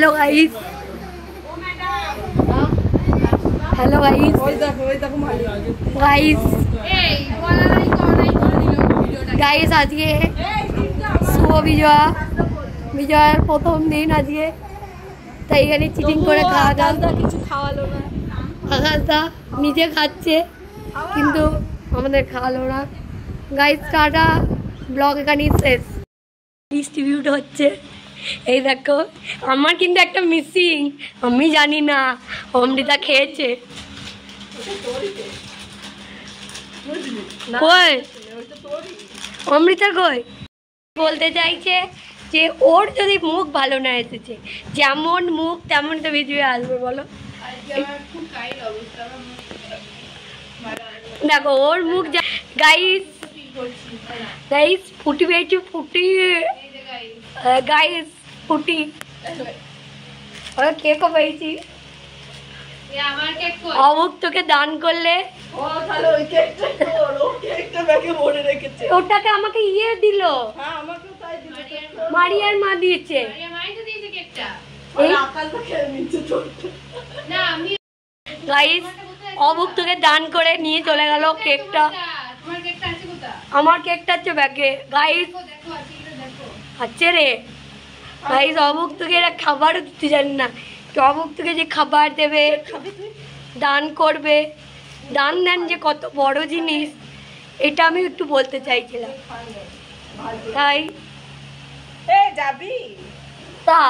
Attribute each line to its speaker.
Speaker 1: Hello guys, hello guys guys guys आज के शुभ विजय प्रथम दिन आज के তাই এখানে চিটিং করে খাওয়ালো না। আকাশদা নিজে খাচ্ছে কিন্তু আমাদের খাওয়ালো না। গাইস টাটা, ব্লগ এখানেই শেষ। ডিস্ট্রিবিউট হচ্ছে, এই দেখো আমার কিন্তু একটা মিসিং, আমি জানি না অমৃতা খেয়েছে। কই অমৃতা কই? বলতে চাইছে যে ওর যদি মুখ ভালো না এসেছে, যেমন মুখ তেমন তো ভিডিও আসবে বলো। দেখো ওর মুখ গাইস গাইস ফুটি পেয়েছি, ফুটি গাইস ফুটি কেকও পেয়েছি। অমুক তোকে দান করলে ওটাকে আমাকে ইয়ে দিল, মারিয়ার মা দিয়েছে। গাইস অমুক তোকে দান করে নিয়ে চলে গেল কেকটা। আমার কেকটা হচ্ছে ব্যাগে গাইস, আচ্ছা রে গাইস অমুক তোকে এরা খাবারও দিতে জানি না, অমুক তোকে যে খাবার দেবে, দান করবে, দান দেন যে কত বড় জিনিস, এটা আমি একটু বলতে চাইছিলাম। তাই যাবি তা